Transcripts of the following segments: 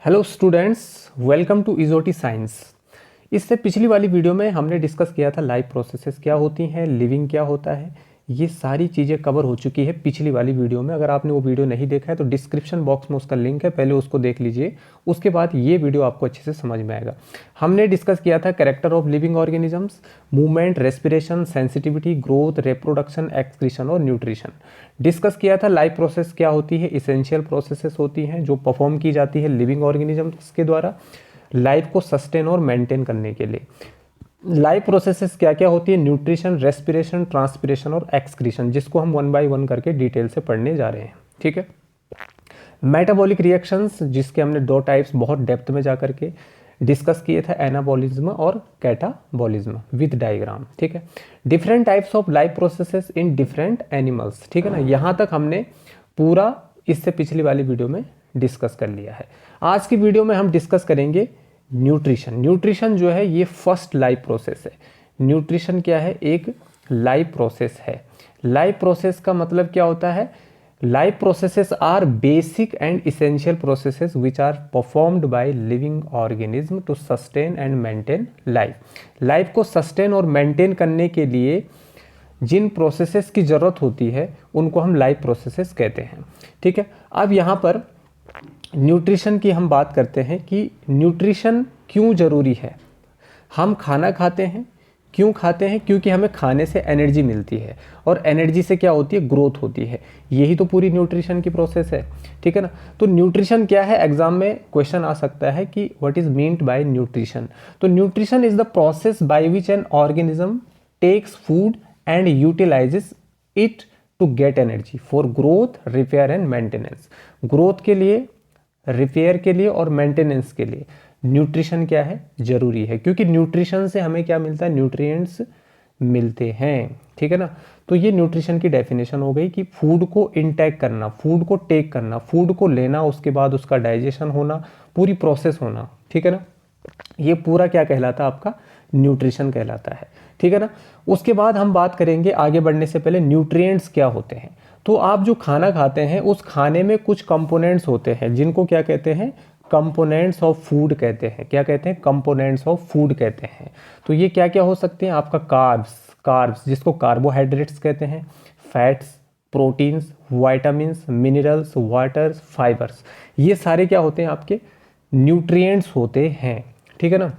Hello students, welcome to Ezoti science. इससे पिछली वाली वीडियो में हमने डिस्कस किया था लाइफ प्रोसेसेस क्या होती हैं, लिविंग क्या होता है। ये सारी चीज़ें कवर हो चुकी है पिछली वाली वीडियो में। अगर आपने वो वीडियो नहीं देखा है तो डिस्क्रिप्शन बॉक्स में उसका लिंक है, पहले उसको देख लीजिए। उसके बाद ये वीडियो आपको अच्छे से समझ में आएगा। हमने डिस्कस किया था character of living organisms, movement, respiration, sensitivity, growth, reproduction, excretion और न्यूट्रिशन। डिस्कस किया था लाइफ प्रोसेस क्या होती है, इसेंशियल प्रोसेसेस होती हैं जो परफॉर्म की जाती है लिविंग ऑर्गेनिजम्स के द्वारा लाइफ को सस्टेन और मेंटेन करने के लिए। लाइफ प्रोसेसेस क्या क्या होती है, न्यूट्रिशन, रेस्पिरेशन, ट्रांसपिरेशन और एक्सक्रीशन, जिसको हम वन बाय वन करके डिटेल से पढ़ने जा रहे हैं। ठीक है। मेटाबॉलिक रिएक्शंस, जिसके हमने दो टाइप्स बहुत डेप्थ में जा करके डिस्कस किए थे, एनाबॉलिज्म और कैटाबॉलिज्म विद डायग्राम। ठीक है। Different types of life processes in different animals. ठीक है ना, यहाँ तक हमने पूरा इससे पिछली वाली वीडियो में डिस्कस कर लिया है। आज की वीडियो में हम डिस्कस करेंगे न्यूट्रिशन। न्यूट्रिशन जो है ये फर्स्ट लाइफ प्रोसेस है। न्यूट्रिशन क्या है, एक लाइफ प्रोसेस है। लाइफ प्रोसेस का मतलब क्या होता है, life processes are basic and essential processes which are performed by living organism to sustain and maintain life. Life को सस्टेन और मेंटेन करने के लिए जिन प्रोसेसेस की ज़रूरत होती है उनको हम लाइफ प्रोसेसेस कहते हैं। ठीक है। अब यहाँ पर न्यूट्रिशन की हम बात करते हैं कि न्यूट्रिशन क्यों ज़रूरी है। हम खाना खाते हैं, क्यों खाते हैं, क्योंकि हमें खाने से एनर्जी मिलती है और एनर्जी से क्या होती है, ग्रोथ होती है। यही तो पूरी न्यूट्रिशन की प्रोसेस है। ठीक है ना। तो न्यूट्रिशन क्या है, एग्जाम में क्वेश्चन आ सकता है कि what is meant by nutrition. तो nutrition is the process by which an organism takes food and utilises it to get energy for growth, repair and maintenance. Growth के लिए, रिपेयर के लिए और मेंटेनेंस के लिए न्यूट्रिशन क्या है, जरूरी है। क्योंकि न्यूट्रिशन से हमें क्या मिलता है, न्यूट्रिएंट्स मिलते हैं। ठीक है ना। तो ये न्यूट्रिशन की डेफिनेशन हो गई कि फूड को इनटेक करना, फूड को टेक करना, फूड को लेना, उसके बाद उसका डाइजेशन होना, पूरी प्रोसेस होना। ठीक है ना। ये पूरा क्या कहलाता है, आपका न्यूट्रिशन कहलाता है। ठीक है ना। उसके बाद हम बात करेंगे, आगे बढ़ने से पहले न्यूट्रिएंट्स क्या होते हैं। तो आप जो खाना खाते हैं उस खाने में कुछ कंपोनेंट्स होते हैं जिनको क्या कहते हैं, कंपोनेंट्स ऑफ फूड कहते हैं। क्या कहते हैं, कंपोनेंट्स ऑफ फूड कहते हैं। तो ये क्या क्या हो सकते हैं, आपका कार्ब्स जिसको कार्बोहाइड्रेट्स कहते हैं, fats, proteins, vitamins, minerals, waters, fibres, ये सारे क्या होते हैं, आपके न्यूट्रिएंट्स होते हैं। ठीक है ना,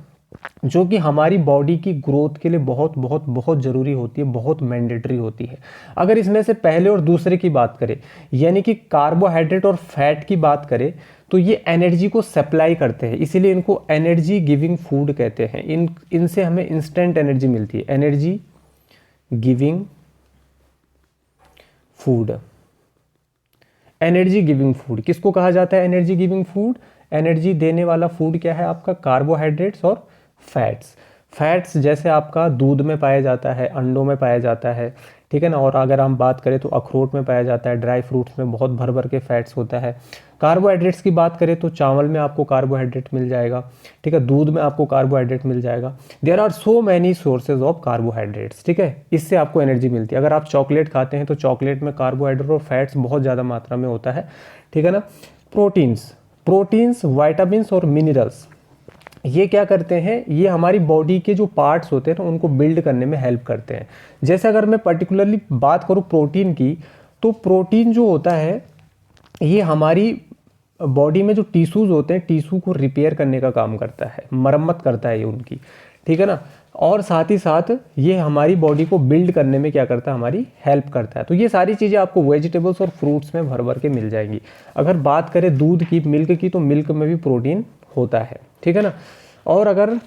जो कि हमारी बॉडी की ग्रोथ के लिए बहुत बहुत बहुत ज़रूरी होती है, बहुत मैंडेटरी होती है। अगर इसमें से पहले और दूसरे की बात करें, यानी कि कार्बोहाइड्रेट और फैट की बात करें, तो ये एनर्जी को सप्लाई करते हैं, इसीलिए इनको एनर्जी गिविंग फूड कहते हैं। इनसे हमें इंस्टेंट एनर्जी मिलती है। Energy giving food, energy giving food किसको कहा जाता है, एनर्जी गिविंग फूड। एनर्जी देने वाला फूड क्या है, आपका कार्बोहाइड्रेट्स और फैट्स। फैट्स जैसे आपका दूध में पाया जाता है, अंडों में पाया जाता है। ठीक है ना। और अगर हम बात करें तो अखरोट में पाया जाता है, ड्राई फ्रूट्स में बहुत भर भर के फैट्स होता है। कार्बोहाइड्रेट्स की बात करें तो चावल में आपको कार्बोहाइड्रेट मिल जाएगा। ठीक है। दूध में आपको कार्बोहाइड्रेट मिल जाएगा। There are so many sources of carbohydrates. ठीक है। इससे आपको एनर्जी मिलती है। अगर आप चॉकलेट खाते हैं तो चॉकलेट में कार्बोहाइड्रेट और फैट्स बहुत ज़्यादा मात्रा में होता है। ठीक है ना। प्रोटीन्स, वाइटामिन्स और मिनरल्स, ये क्या करते हैं, ये हमारी बॉडी के जो पार्ट्स होते हैं ना उनको बिल्ड करने में हेल्प करते हैं। जैसे अगर मैं पर्टिकुलरली बात करूँ प्रोटीन की, तो प्रोटीन जो होता है ये हमारी बॉडी में जो टिश्यूज़ होते हैं, टिश्यू को रिपेयर करने का काम करता है, मरम्मत करता है ये उनकी। ठीक है ना। और साथ ही साथ ये हमारी बॉडी को बिल्ड करने में क्या करता है, हमारी हेल्प करता है। तो ये सारी चीज़ें आपको वेजिटेबल्स और फ्रूट्स में भर भर के मिल जाएंगी। अगर बात करें दूध की, मिल्क की, तो मिल्क में भी प्रोटीन होता है। ठीक है ना। और अगर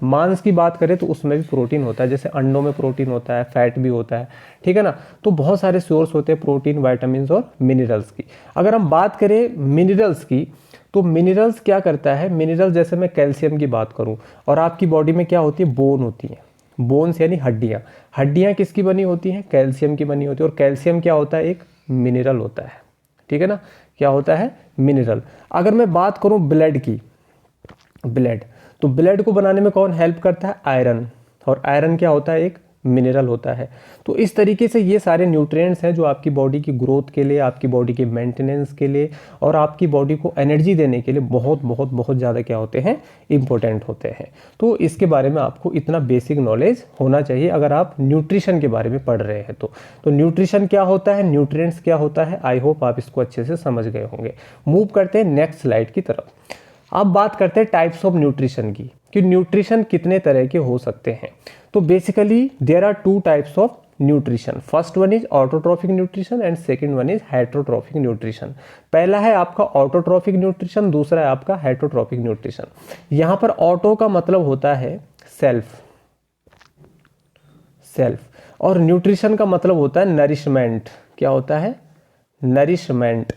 मांस की बात करें तो उसमें भी प्रोटीन होता है, जैसे अंडों में प्रोटीन होता है, फैट भी होता है। ठीक है ना। तो बहुत सारे सोर्स होते हैं प्रोटीन, वाइटामिन्स और मिनरल्स की। अगर हम बात करें मिनरल्स की, तो मिनरल्स क्या करता है, मिनरल्स जैसे मैं कैल्शियम की बात करूं, और आपकी बॉडी में क्या होती है, बोन होती है। बोन्स यानी हड्डियाँ। हड्डियाँ किसकी बनी होती हैं, कैल्शियम की बनी होती है। और कैल्शियम क्या होता है, एक मिनरल होता है। ठीक है ना। क्या होता है, मिनरल। अगर मैं बात करूं ब्लड की, ब्लड, तो ब्लड को बनाने में कौन हेल्प करता है, आयरन। और आयरन क्या होता है, एक मिनरल होता है। तो इस तरीके से ये सारे न्यूट्रिएंट्स हैं जो आपकी बॉडी की ग्रोथ के लिए, आपकी बॉडी के मेंटेनेंस के लिए और आपकी बॉडी को एनर्जी देने के लिए बहुत बहुत बहुत ज़्यादा क्या होते हैं, इंपॉर्टेंट होते हैं। तो इसके बारे में आपको इतना बेसिक नॉलेज होना चाहिए अगर आप न्यूट्रिशन के बारे में पढ़ रहे हैं तो न्यूट्रिशन क्या होता है, न्यूट्रिएंट्स क्या होता है, आई होप आप इसको अच्छे से समझ गए होंगे। मूव करते हैं नेक्स्ट स्लाइड की तरफ। अब बात करते हैं टाइप्स ऑफ न्यूट्रिशन की, कि न्यूट्रिशन कितने तरह के हो सकते हैं। तो basically there are two types of nutrition. First one is autotrophic nutrition and second one is heterotrophic nutrition. पहला है आपका ऑटोट्रॉफिक न्यूट्रिशन, दूसरा है आपका हेटरोट्रॉफिक न्यूट्रिशन। यहां पर ऑटो का मतलब होता है सेल्फ और न्यूट्रिशन का मतलब होता है नरिशमेंट। क्या होता है, नरिशमेंट,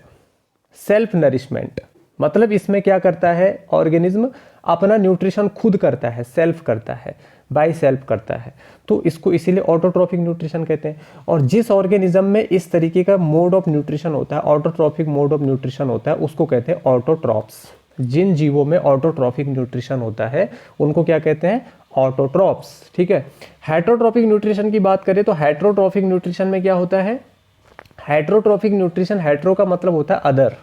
सेल्फ नरिशमेंट। मतलब इसमें क्या करता है, ऑर्गेनिज्म अपना न्यूट्रिशन खुद करता है, सेल्फ करता है, बाय सेल्फ करता है। तो इसको इसीलिए ऑटोट्रॉफिक न्यूट्रिशन कहते हैं। और जिस ऑर्गेनिज्म में इस तरीके का मोड ऑफ न्यूट्रिशन होता है, ऑटोट्रॉफिक मोड ऑफ न्यूट्रिशन होता है, उसको कहते हैं ऑटोट्रॉप्स। जिन जीवों में ऑटोट्रॉफिक न्यूट्रिशन होता है उनको क्या कहते हैं, ऑटोट्रॉप्स। ठीक है। हेटरोट्रॉफिक न्यूट्रिशन की बात करें तो हेटरोट्रॉफिक न्यूट्रिशन में क्या होता है, हेटरोट्रॉफिक न्यूट्रिशन, हेटरो का मतलब होता है अदर।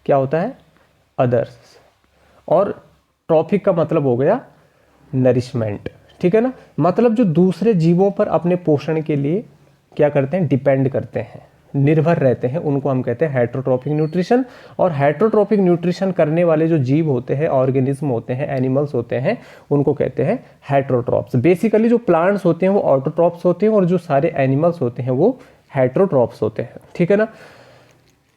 क्या होता है, अदर्स। और ट्रॉफिक का मतलब हो गया नरिशमेंट। ठीक है ना, मतलब जो दूसरे जीवों पर अपने पोषण के लिए क्या करते हैं, डिपेंड करते हैं, निर्भर रहते हैं, उनको हम कहते हैं हेटरोट्रॉफिक न्यूट्रिशन। और हेटरोट्रॉफिक न्यूट्रिशन करने वाले जो जीव होते हैं, ऑर्गेनिज्म होते हैं, एनिमल्स होते हैं, उनको कहते हैं हेटरोट्रॉप्स। बेसिकली जो प्लांट्स होते हैं वो ऑटोट्रॉप्स होते हैं और जो सारे एनिमल्स होते हैं वो हेटरोट्रॉप्स होते हैं। ठीक है ना।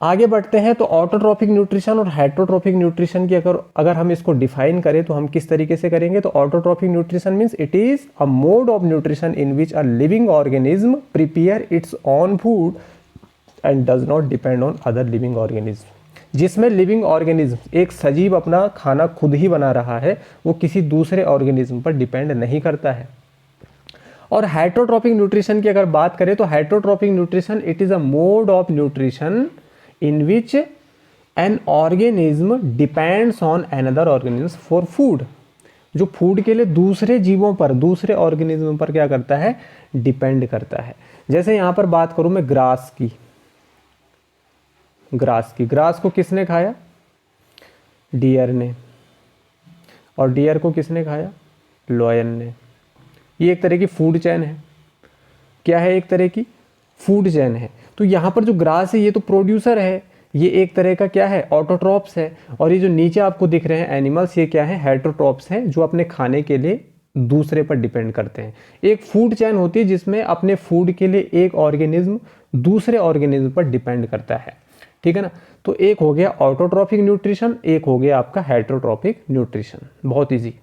आगे बढ़ते हैं तो ऑटोट्रॉफिक न्यूट्रिशन और हेटरोट्रॉफिक न्यूट्रिशन की अगर हम इसको डिफाइन करें तो हम किस तरीके से करेंगे। तो autotrophic nutrition means it is a mode of nutrition in which a living organism prepare its own food and does not depend on other living organism. जिसमें लिविंग ऑर्गेनिज्म, एक सजीव अपना खाना खुद ही बना रहा है, वो किसी दूसरे ऑर्गेनिज्म पर डिपेंड नहीं करता है। और हेटरोट्रॉफिक न्यूट्रिशन की अगर बात करें तो heterotrophic nutrition it is a mode of nutrition in which an organism depends on another organism for food। जो फूड के लिए दूसरे जीवों पर, दूसरे ऑर्गेनिज्म पर क्या करता है, डिपेंड करता है। जैसे यहां पर बात करूं मैं ग्रास की, ग्रास को किसने खाया, डियर ने। और डियर को किसने खाया, लॉयन ने। ये एक तरह की फूड चेन है। क्या है, एक तरह की फूड चेन है। तो यहाँ पर जो ग्रास है ये तो प्रोड्यूसर है, ये एक तरह का क्या है, ऑटोट्रॉप्स है। और ये जो नीचे आपको दिख रहे हैं एनिमल्स, ये क्या है, हेटरोट्रॉप्स हैं, जो अपने खाने के लिए दूसरे पर डिपेंड करते हैं। एक फूड चेन होती है जिसमें अपने फूड के लिए एक ऑर्गेनिज्म दूसरे ऑर्गेनिज्म पर डिपेंड करता है। ठीक है ना। तो एक हो गया ऑटोट्रॉफिक न्यूट्रिशन, एक हो गया आपका हेटरोट्रॉफिक न्यूट्रिशन। बहुत ईजी।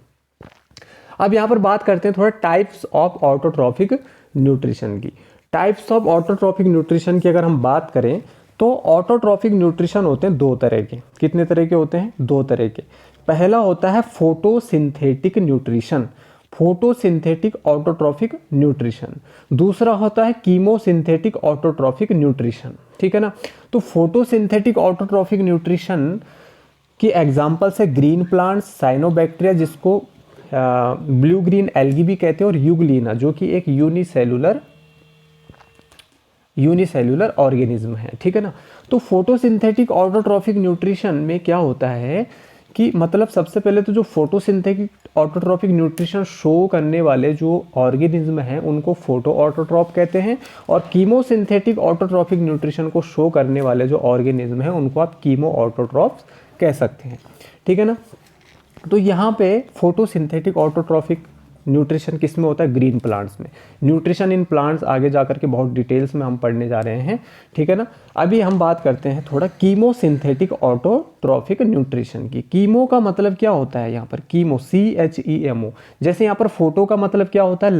अब यहाँ पर बात करते हैं थोड़ा टाइप्स ऑफ ऑटोट्रॉफिक न्यूट्रिशन की। टाइप्स ऑफ ऑटोट्रॉफिक न्यूट्रिशन की अगर हम बात करें तो ऑटोट्रॉफिक न्यूट्रिशन होते हैं दो तरह के। कितने तरह के होते हैं, दो तरह के। पहला होता है photosynthetic nutrition, photosynthetic autotrophic nutrition. दूसरा होता है कीमोसिंथेटिक ऑटोट्रॉफिक न्यूट्रिशन। ठीक है ना। तो फोटोसिंथेटिक ऑटोट्रॉफिक न्यूट्रिशन की एग्जांपल्स है ग्रीन प्लांट्स, साइनोबैक्टीरिया जिसको ब्लू ग्रीन एल्गी भी कहते हैं, और यूग्लिना जो कि एक यूनिसेल्युलर ऑर्गेनिज्म है। ठीक है ना। तो फोटोसिंथेटिक ऑटोट्रॉफिक न्यूट्रिशन में क्या होता है कि मतलब सबसे पहले तो जो फोटोसिंथेटिक ऑटोट्रॉफिक न्यूट्रिशन शो करने वाले जो ऑर्गेनिज्म हैं उनको फोटो ऑटोट्रॉप कहते हैं, और कीमोसिंथेटिक ऑटोट्रॉफिक न्यूट्रिशन को शो करने वाले जो ऑर्गेनिज्म हैं उनको आप कीमो ऑटोट्रॉप्स कह सकते हैं। ठीक है ना। तो यहाँ पे फोटोसिंथेटिक ऑटोट्रॉफिक न्यूट्रिशन किस में होता है, ग्रीन प्लांट्स में। न्यूट्रिशन इन प्लांट्स आगे जाकर के बहुत डिटेल्स में हम पढ़ने जा रहे हैं। ठीक है ना। अभी हम बात करते हैं थोड़ा कीमोसिंथेटिक ऑटोट्रॉफिक न्यूट्रिशन की। कीमो का मतलब क्या होता है, यहाँ पर कीमो, CHEMO। जैसे यहाँ पर फोटो का मतलब क्या होता है,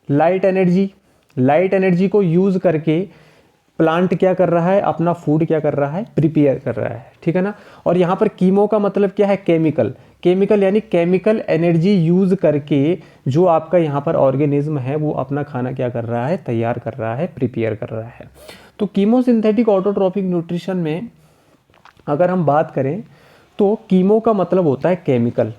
लाइट एनर्जी। लाइट एनर्जी को यूज करके प्लांट क्या कर रहा है, अपना फूड क्या कर रहा है, प्रिपेयर कर रहा है। ठीक है ना। और यहाँ पर कीमो का मतलब क्या है, केमिकल यानी केमिकल एनर्जी यूज करके जो आपका यहाँ पर ऑर्गेनिज्म है वो अपना खाना क्या कर रहा है, तैयार कर रहा है, प्रिपेयर कर रहा है। तो कीमोसिंथेटिक ऑटोट्रॉफिक न्यूट्रिशन में अगर हम बात करें तो कीमो का मतलब होता है केमिकल।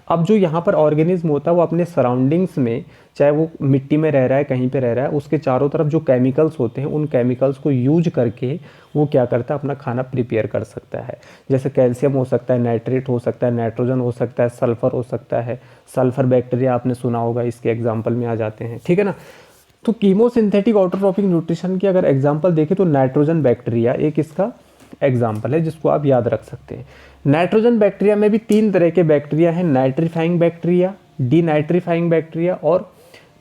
अब जो यहाँ पर ऑर्गेनिज्म होता है वो अपने सराउंडिंग्स में, चाहे वो मिट्टी में रह रहा है, कहीं पे रह रहा है, उसके चारों तरफ जो केमिकल्स होते हैं उन केमिकल्स को यूज करके वो क्या करता है, अपना खाना प्रिपेयर कर सकता है। जैसे कैल्शियम हो सकता है, नाइट्रेट हो सकता है, नाइट्रोजन हो सकता है, सल्फर हो सकता है। सल्फर बैक्टीरिया आपने सुना होगा, इसके एग्जाम्पल में आ जाते हैं, ठीक है ना। तो कीमोसिंथेटिक ऑटोट्रॉफिक न्यूट्रिशन की अगर एग्जाम्पल देखें तो नाइट्रोजन बैक्टीरिया एक इसका एग्जाम्पल है जिसको आप याद रख सकते हैं। नाइट्रोजन बैक्टीरिया में भी 3 तरह के बैक्टीरिया हैं, नाइट्रीफाइंग बैक्टीरिया, डीनाइट्रीफाइंग बैक्टीरिया और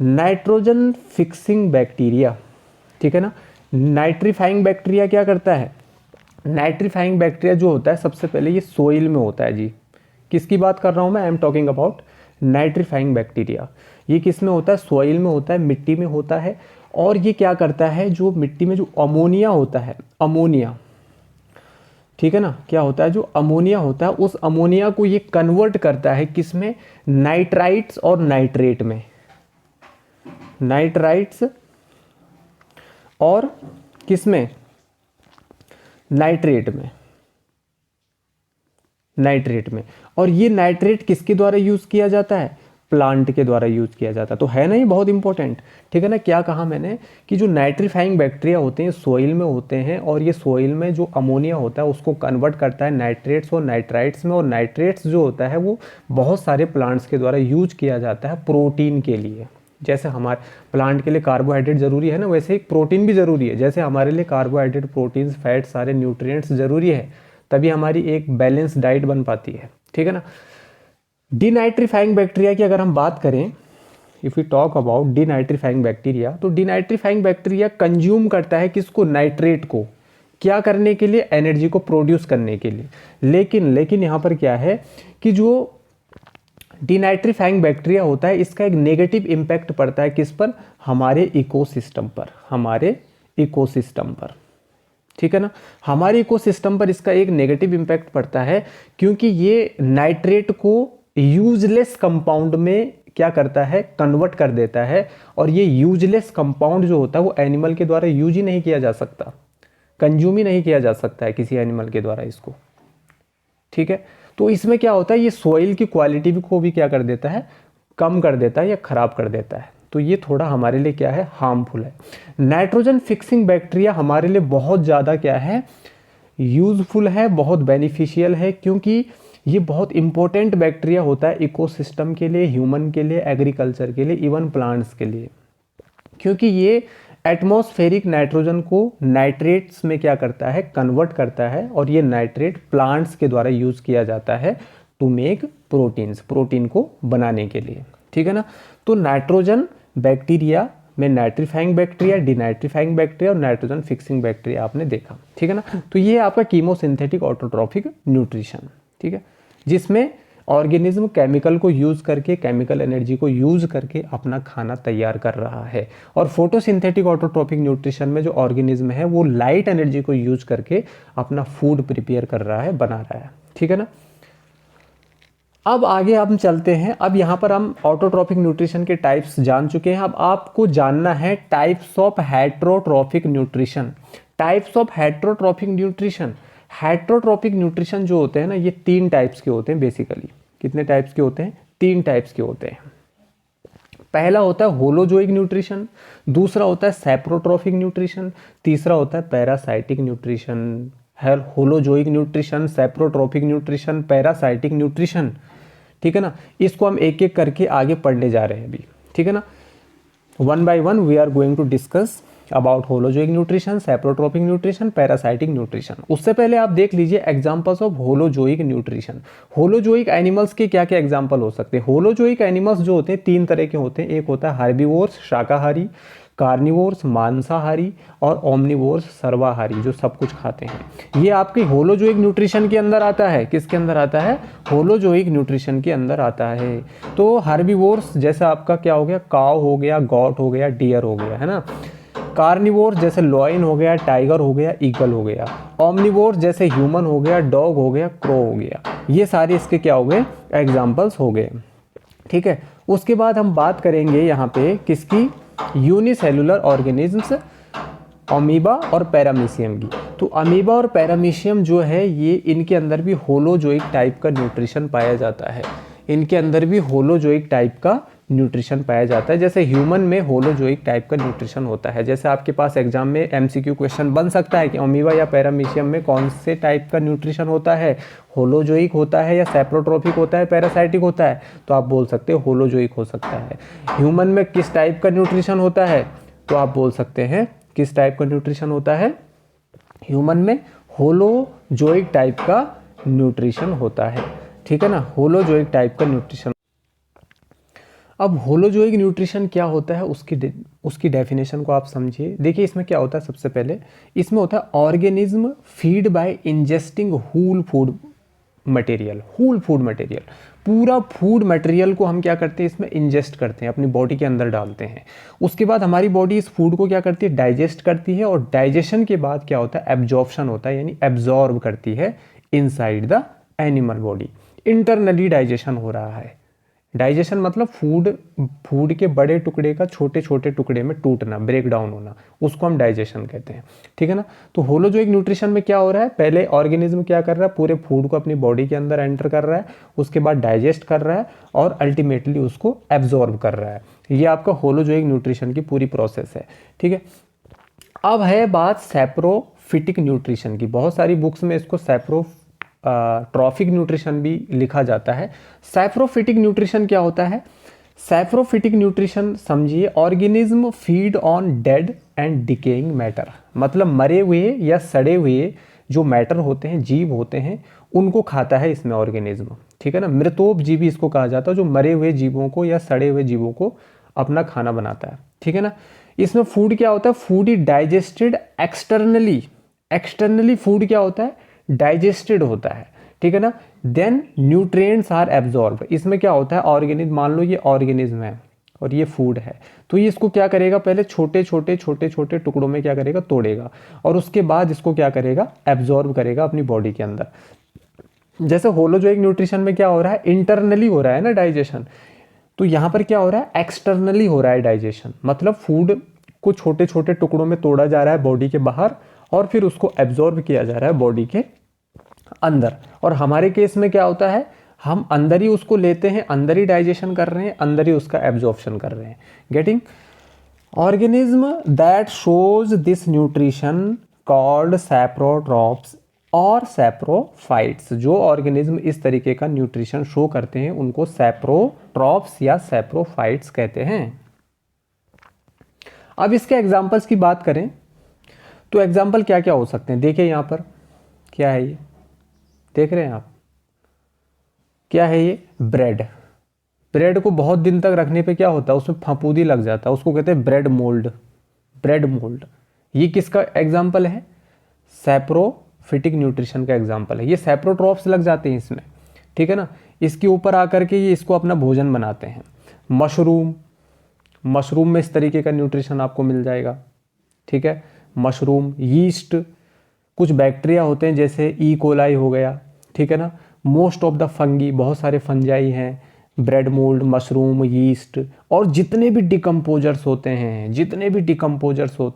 नाइट्रोजन फिक्सिंग बैक्टीरिया, ठीक है ना। नाइट्रीफाइंग बैक्टीरिया क्या करता है, नाइट्रीफाइंग बैक्टीरिया जो होता है सबसे पहले ये सोइल में होता है जी। किसकी बात कर रहा हूँ मैं, I am talking about nitrifying bacteria. ये किस में होता है, सोइल में होता है, मिट्टी में होता है। और ये क्या करता है, जो मिट्टी में जो अमोनिया होता है, अमोनिया, ठीक है ना, क्या होता है, जो अमोनिया होता है उस अमोनिया को ये कन्वर्ट करता है किस में, नाइट्राइट्स और नाइट्रेट में, नाइट्राइट्स और किस में, नाइट्रेट में, नाइट्रेट में। और ये नाइट्रेट किसके द्वारा यूज किया जाता है, प्लांट के द्वारा यूज किया जाता है। तो है ना ये बहुत इंपॉर्टेंट, ठीक है ना। क्या कहा मैंने कि जो नाइट्रीफाइंग बैक्टीरिया होते हैं सोइल में होते हैं और ये सोइल में जो अमोनिया होता है उसको कन्वर्ट करता है नाइट्रेट्स और नाइट्राइट्स में। और नाइट्रेट्स जो होता है वो बहुत सारे प्लांट्स के द्वारा यूज किया जाता है प्रोटीन के लिए। जैसे हमारे प्लांट के लिए कार्बोहाइड्रेट जरूरी है ना, वैसे ही प्रोटीन भी जरूरी है। जैसे हमारे लिए कार्बोहाइड्रेट, प्रोटीन, फैट, सारे न्यूट्रिएंट्स जरूरी है, तभी हमारी एक बैलेंस डाइट बन पाती है, ठीक है ना। डीनाइट्रीफाइंग बैक्टीरिया की अगर हम बात करें, if you talk about denitrifying bacteria, तो डीनाइट्रीफाइंग बैक्टीरिया कंज्यूम करता है किसको, नाइट्रेट को, क्या करने के लिए, एनर्जी को प्रोड्यूस करने के लिए। लेकिन यहाँ पर क्या है कि जो डीनाइट्रीफाइंग बैक्टीरिया होता है इसका एक नेगेटिव इम्पैक्ट पड़ता है किस पर, हमारे इकोसिस्टम पर, हमारे इकोसिस्टम पर, ठीक है ना। हमारे इकोसिस्टम पर इसका एक नेगेटिव इम्पैक्ट पड़ता है क्योंकि ये नाइट्रेट को यूजलेस कंपाउंड में क्या करता है, कन्वर्ट कर देता है। और ये यूजलेस कंपाउंड जो होता है वो एनिमल के द्वारा यूज ही नहीं किया जा सकता, कंज्यूम ही नहीं किया जा सकता है किसी एनिमल के द्वारा इसको, ठीक है। तो इसमें क्या होता है, ये सॉइल की क्वालिटी को भी क्या कर देता है, कम कर देता है या खराब कर देता है। तो ये थोड़ा हमारे लिए क्या है, हार्मफुल है। नाइट्रोजन फिक्सिंग बैक्टीरिया हमारे लिए बहुत ज़्यादा क्या है, यूजफुल है, बहुत बेनिफिशियल है, क्योंकि ये बहुत इंपॉर्टेंट बैक्टीरिया होता है इकोसिस्टम के लिए, ह्यूमन के लिए, एग्रीकल्चर के लिए, इवन प्लांट्स के लिए। क्योंकि ये एटमॉस्फेरिक नाइट्रोजन को नाइट्रेट्स में क्या करता है, कन्वर्ट करता है। और ये नाइट्रेट प्लांट्स के द्वारा यूज किया जाता है टू मेक प्रोटीन्स, प्रोटीन को बनाने के लिए, ठीक है ना। तो नाइट्रोजन बैक्टीरिया में नाइट्रीफाइंग बैक्टीरिया, डीनाइट्रीफाइंग बैक्टीरिया और नाइट्रोजन फिक्सिंग बैक्टीरिया आपने देखा, ठीक है ना। तो ये आपका कीमोसिंथेटिक ऑटोट्रॉफिक न्यूट्रिशन, ठीक है, जिसमें ऑर्गेनिज्म केमिकल को यूज करके, केमिकल एनर्जी को यूज करके अपना खाना तैयार कर रहा है। और फोटोसिंथेटिक ऑटोट्रॉफिक न्यूट्रिशन में जो ऑर्गेनिज्म है वो लाइट एनर्जी को यूज करके अपना फूड प्रिपेयर कर रहा है, बना रहा है, ठीक है ना। अब आगे हम चलते हैं। अब यहाँ पर हम ऑटोट्रॉफिक न्यूट्रिशन के टाइप्स जान चुके हैं। अब आपको जानना है types of heterotrophic nutrition. Types of heterotrophic nutrition, heterotrophic nutrition जो होते हैं ना, ये 3 टाइप्स के होते हैं बेसिकली। कितने टाइप्स के होते हैं, 3 टाइप्स के होते हैं। पहला होता है होलोजोइक न्यूट्रिशन, दूसरा होता है सैप्रोट्रॉफिक न्यूट्रिशन, तीसरा होता है पैरासाइटिक न्यूट्रिशन। है holozoic nutrition, saprotrophic nutrition, parasitic nutrition, ठीक है ना। इसको हम एक एक करके आगे पढ़ने जा रहे हैं अभी, ठीक है ना। 1 by 1 we are going to discuss about holozoic nutrition, saprotrophic nutrition, parasitic nutrition. उससे पहले आप देख लीजिए examples of holozoic nutrition. Holozoic animals के क्या क्या एग्जांपल हो सकते हैं। होलोजोइक एनिमल्स जो होते हैं 3 तरह के होते हैं। एक होता है हार्बीवोर्स, शाकाहारी, कार्निवोर्स, मांसाहारी, और ओमनिवोर्स, सर्वाहारी, जो सब कुछ खाते हैं। ये आपके होलोजोइक न्यूट्रिशन के अंदर आता है। किसके अंदर आता है, होलोजोइक न्यूट्रिशन के अंदर आता है। तो हार्बीवोर्स जैसा आपका क्या हो गया, काव हो गया, गॉट हो गया, डियर हो गया, है ना। कार्निवोर जैसे लॉयन हो गया, टाइगर हो गया, ईगल हो गया। ओमनिवोर जैसे ह्यूमन हो गया, डॉग हो गया, क्रो हो गया। ये सारे इसके क्या हो गए, एग्जाम्पल्स हो गए, ठीक है। उसके बाद हम बात करेंगे यहाँ पे किसकी, यूनिसेलुलर ऑर्गेनिजम्स, अमीबा और पैरामीशियम की। तो अमीबा और पैरामीशियम जो है ये, इनके अंदर भी होलोजोइक टाइप का न्यूट्रिशन पाया जाता है। इनके अंदर भी होलोजोइक टाइप का न्यूट्रिशन पाया जाता है। जैसे ह्यूमन में होलोजोइक टाइप का न्यूट्रिशन होता है। जैसे आपके पास एग्जाम में एमसीक्यू क्वेश्चन बन सकता है कि अमीबा या पैरामीशियम में कौन से टाइप का न्यूट्रिशन होता है, होलोजोइक होता है या सैप्रोट्रोफिक होता है, पैरासाइटिक होता है, तो आप बोल सकते हो होलोजोइक हो सकता है। ह्यूमन में किस टाइप का न्यूट्रिशन होता है, तो आप बोल सकते हैं किस टाइप का न्यूट्रिशन होता है, ह्यूमन में होलोजोइक टाइप का न्यूट्रिशन होता है। ठीक है ना, होलोजोइक टाइप का न्यूट्रिशन। अब होलोजोइक न्यूट्रिशन क्या होता है उसकी डेफिनेशन को आप समझिए। देखिए इसमें क्या होता है, सबसे पहले इसमें होता है organism feed by ingesting whole food material. Whole food material, पूरा फूड मटेरियल को हम क्या करते हैं, इसमें इंजेस्ट करते हैं, अपनी बॉडी के अंदर डालते हैं। उसके बाद हमारी बॉडी इस फूड को क्या करती है, डाइजेस्ट करती है, और डाइजेशन के बाद क्या होता है, एब्जॉर्प्शन होता है, यानी एब्जॉर्ब करती है inside the animal body. Internally digestion हो रहा है। डाइजेशन मतलब फूड के बड़े टुकड़े का छोटे छोटे टुकड़े में टूटना, ब्रेक डाउन होना, उसको हम डाइजेशन कहते हैं। ठीक है ना। तो होलोजोइक न्यूट्रिशन में क्या हो रहा है, पहले ऑर्गेनिज्म क्या कर रहा है, पूरे फूड को अपनी बॉडी के अंदर एंटर कर रहा है, उसके बाद डाइजेस्ट कर रहा है और अल्टीमेटली उसको एब्जॉर्ब कर रहा है। ये आपका होलोजोइक न्यूट्रिशन की पूरी प्रोसेस है। ठीक है। अब है बात सैप्रोफिटिक न्यूट्रिशन की। बहुत सारी बुक्स में इसको ट्रॉफिक न्यूट्रिशन भी लिखा जाता है। सैप्रोफिटिक न्यूट्रिशन क्या होता है, सैप्रोफिटिक न्यूट्रिशन समझिए, organism feed on dead and decaying matter, मतलब मरे हुए या सड़े हुए जो मैटर होते हैं, जीव होते हैं, उनको खाता है इसमें ऑर्गेनिज्म। ठीक है ना, मृतोपजीवी इसको कहा जाता है, जो मरे हुए जीवों को या सड़े हुए जीवों को अपना खाना बनाता है। ठीक है ना। इसमें फूड क्या होता है, food is digested externally. Externally food क्या होता है, डाइजेस्टेड होता है। ठीक है ना। Then nutrients are absorb. इसमें क्या होता है, ऑर्गेनिज्म, मान लो ये ऑर्गेनिज्म है और ये फूड है, तो ये इसको क्या करेगा, पहले छोटे छोटे टुकड़ों में क्या करेगा, तोड़ेगा, और उसके बाद इसको क्या करेगा, एब्जॉर्ब करेगा अपनी बॉडी के अंदर। जैसे होलोजोइक न्यूट्रिशन में क्या हो रहा है, इंटरनली हो रहा है ना डाइजेशन, तो यहाँ पर क्या हो रहा है, एक्सटर्नली हो रहा है डाइजेशन, मतलब फूड को छोटे छोटे टुकड़ों में तोड़ा जा रहा है बॉडी के बाहर और फिर उसको एब्जॉर्ब किया जा रहा है बॉडी के अंदर। और हमारे केस में क्या होता है, हम अंदर ही उसको लेते हैं, अंदर ही डाइजेशन कर रहे हैं, अंदर ही उसका एब्जॉर्प्शन कर रहे हैं। Getting. Organism that shows this nutrition called saprotrophs और सैप्रोफाइट्स। जो ऑर्गेनिज्म इस तरीके का न्यूट्रिशन शो करते हैं उनको सैप्रोट्रॉप्स या सैप्रोफाइट्स कहते हैं। अब इसके एग्जांपल्स की बात करें तो एग्जाम्पल क्या क्या हो सकते हैं, देखिए यहाँ पर क्या है, ये देख रहे हैं आप, क्या है ये, ब्रेड। ब्रेड को बहुत दिन तक रखने पे क्या होता है, उसमें फफूंदी लग जाता है, उसको कहते हैं ब्रेड मोल्ड। ब्रेड मोल्ड ये किसका एग्जाम्पल है, सैप्रोफिटिक न्यूट्रिशन का एग्जाम्पल है। ये सैप्रोट्रॉप्स लग जाते हैं इसमें। ठीक है ना। इसके ऊपर आकर के ये इसको अपना भोजन बनाते हैं। मशरूम में इस तरीके का न्यूट्रिशन आपको मिल जाएगा। ठीक है। मशरूम, यीस्ट, कुछ बैक्टीरिया होते हैं जैसे ई कोलाई हो गया। ठीक है ना। मोस्ट ऑफ द फंगी, बहुत सारे फंजाई हैं, ब्रेड मोल्ड, मशरूम, यीस्ट, और जितने भी डिकम्पोजर्स होते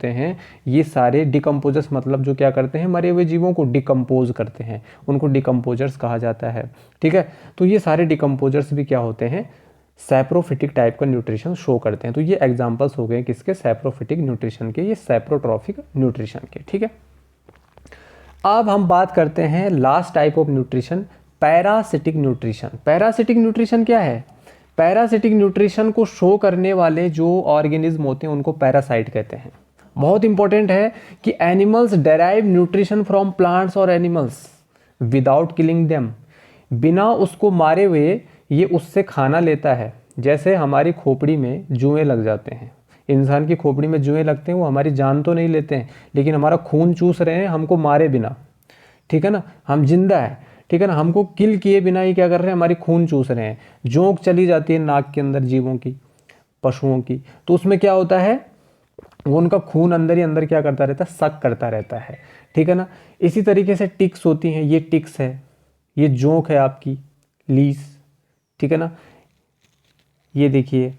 हैं, ये सारे डिकम्पोजर्स मतलब जो क्या करते हैं, मरे हुए जीवों को डिकम्पोज करते हैं, उनको डिकम्पोजर्स कहा जाता है। ठीक है। तो ये सारे डिकम्पोजर्स भी क्या होते हैं, सैप्रोफिटिक टाइप का न्यूट्रिशन शो करते हैं। तो ये एग्जांपल्स हो गए किसके, सैप्रोफिटिक न्यूट्रिशन के, ये सैप्रोट्रॉफिक न्यूट्रिशन के। ठीक है। अब हम बात करते हैं last type of nutrition, parasitic nutrition. Parasitic nutrition क्या है, पैरासिटिक न्यूट्रिशन को शो करने वाले जो ऑर्गेनिज्म होते हैं उनको पैरासाइट कहते हैं। बहुत इंपॉर्टेंट है कि animals derive nutrition from plants और एनिमल्स विदाउट किलिंग देम। बिना उसको मारे हुए ये उससे खाना लेता है। जैसे हमारी खोपड़ी में जुएं लग जाते हैं, इंसान की खोपड़ी में जुएं लगते हैं, वो हमारी जान तो नहीं लेते हैं लेकिन हमारा खून चूस रहे हैं हमको मारे बिना। ठीक है ना, हम जिंदा है। ठीक है ना, हमको किल किए बिना ही क्या कर रहे हैं, हमारी खून चूस रहे हैं। जोंक चली जाती है नाक के अंदर जीवों की, पशुओं की, तो उसमें क्या होता है, वो उनका खून अंदर ही अंदर क्या करता रहता है, सक करता रहता है। ठीक है ना। इसी तरीके से टिक्स होती हैं, ये टिक्स है, ये जोंक है आपकी, लीस। ठीक है ना, ये देखिए,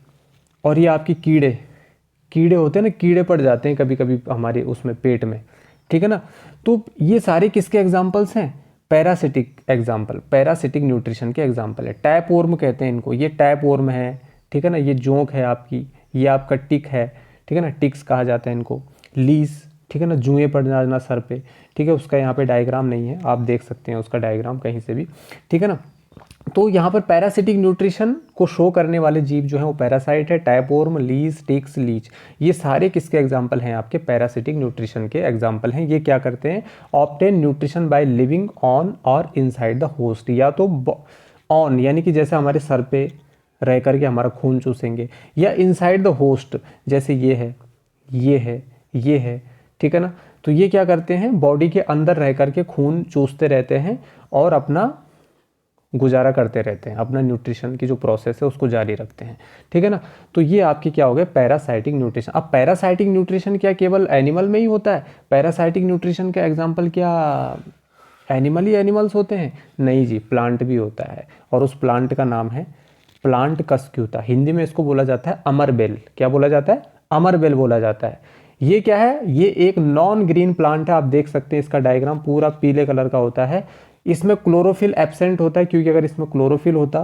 और ये आपकी कीड़े होते हैं ना, कीड़े पड़ जाते हैं कभी कभी हमारे उसमें पेट में। ठीक है ना। तो ये सारे किसके एग्जाम्पल्स हैं, पैरासिटिक एग्जाम्पल, पैरासिटिक न्यूट्रिशन के एग्जाम्पल है। टैप वर्म कहते हैं इनको, ये टैप वर्म है, ठीक है ना, ये जोंक है आपकी, ये आपका टिक है, ठीक है ना, टिक्स कहा जाता है इनको। लीस, ठीक है ना, जुएं पड़ जाना सर पे, ठीक है, उसका यहाँ पे डायग्राम नहीं है, आप देख सकते हैं उसका डायग्राम कहीं से भी, ठीक है ना। तो यहाँ पर पैरासिटिक न्यूट्रिशन को शो करने वाले जीव जो है वो पैरासाइट है, टैपवर्म, लीज, टिक्स, लीच, ये सारे किसके एग्जाम्पल हैं, आपके पैरासिटिक न्यूट्रिशन के एग्जाम्पल हैं। ये क्या करते हैं, obtain nutrition by living on और इनसाइड द होस्ट, या तो ऑन यानी कि जैसे हमारे सर पे रह करके हमारा खून चूसेंगे, या इनसाइड द होस्ट जैसे ये है, ये है, ये है, ठीक है ना। तो ये क्या करते हैं, बॉडी के अंदर रह करके खून चूसते रहते हैं और अपना गुजारा करते रहते हैं, अपना न्यूट्रिशन की जो प्रोसेस है उसको जारी रखते हैं, ठीक है ना। तो ये आपकी क्या हो गया, पैरासाइटिक न्यूट्रिशन। अब पैरासाइटिक न्यूट्रिशन क्या केवल एनिमल में ही होता है? पैरासाइटिक न्यूट्रिशन का एग्जांपल क्या एनिमल ही एनिमल्स होते हैं? नहीं जी, प्लांट भी होता है, और उस प्लांट का नाम है प्लांट कस्क्यूता। हिंदी में इसको बोला जाता है अमरबेल। क्या बोला जाता है? अमरबेल बोला जाता है। ये क्या है, ये एक नॉन ग्रीन प्लांट है, आप देख सकते हैं इसका डायग्राम पूरा पीले कलर का होता है। इसमें क्लोरोफिल एब्सेंट होता है, क्योंकि अगर इसमें क्लोरोफिल होता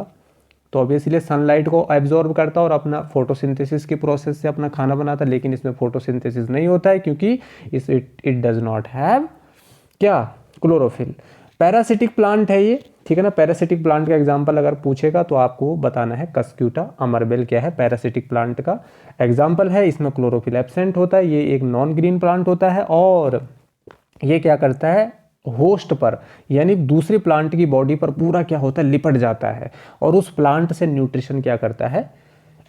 तो ऑब्वियसली सनलाइट को एब्जॉर्ब करता और अपना फोटोसिंथेसिस की प्रोसेस से अपना खाना बनाता, लेकिन इसमें फोटोसिंथेसिस नहीं होता है क्योंकि इट डज नॉट हैव क्या, क्लोरोफिल। पैरासिटिक प्लांट है ये, ठीक है ना। पैरासिटिक प्लांट का एग्जांपल अगर पूछेगा तो आपको बताना है कस्क्यूटा अमरबेल क्या है, पैरासिटिक प्लांट का एग्जांपल है। इसमें क्लोरोफिल एब्सेंट होता है, ये एक नॉन ग्रीन प्लांट होता है, और ये क्या करता है, होस्ट पर यानी दूसरे प्लांट की बॉडी पर पूरा क्या होता है, लिपट जाता है, और उस प्लांट से न्यूट्रिशन क्या करता है,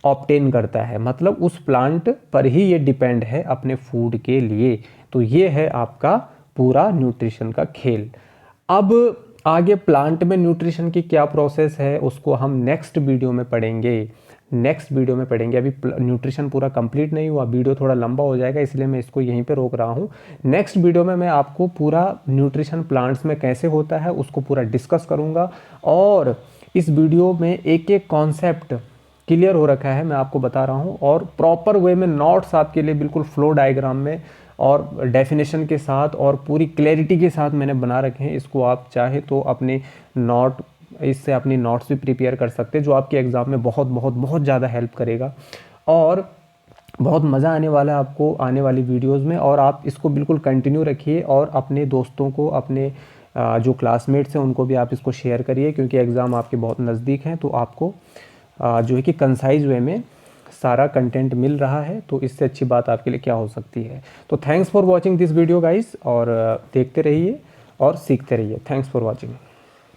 ऑब्टेन करता है। मतलब उस प्लांट पर ही ये डिपेंड है अपने फूड के लिए। तो ये है आपका पूरा न्यूट्रिशन का खेल। अब आगे प्लांट में न्यूट्रिशन की क्या प्रोसेस है उसको हम नेक्स्ट वीडियो में पढ़ेंगे, नेक्स्ट वीडियो में पढ़ेंगे। अभी न्यूट्रिशन पूरा कंप्लीट नहीं हुआ, वीडियो थोड़ा लंबा हो जाएगा, इसलिए मैं इसको यहीं पे रोक रहा हूँ। नेक्स्ट वीडियो में मैं आपको पूरा न्यूट्रिशन प्लांट्स में कैसे होता है उसको पूरा डिस्कस करूँगा, और इस वीडियो में एक एक कॉन्सेप्ट क्लियर हो रखा है, मैं आपको बता रहा हूँ, और प्रॉपर वे में नोट्स आपके लिए बिल्कुल फ्लो डायग्राम में और डेफिनेशन के साथ और पूरी क्लैरिटी के साथ मैंने बना रखे हैं। इसको आप चाहे तो अपने नोट, इससे अपनी नोट्स भी प्रिपेयर कर सकते हैं, जो आपके एग्ज़ाम में बहुत बहुत बहुत ज़्यादा हेल्प करेगा, और बहुत मज़ा आने वाला है आपको आने वाली वीडियोस में। और आप इसको बिल्कुल कंटिन्यू रखिए, और अपने दोस्तों को, अपने जो क्लासमेट्स हैं उनको भी आप इसको शेयर करिए, क्योंकि एग्ज़ाम आपके बहुत नज़दीक हैं। तो आपको जो है कि कंसाइज वे में सारा कंटेंट मिल रहा है, तो इससे अच्छी बात आपके लिए क्या हो सकती है। तो thanks for watching this video guys, और देखते रहिए और सीखते रहिए। Thanks for watching.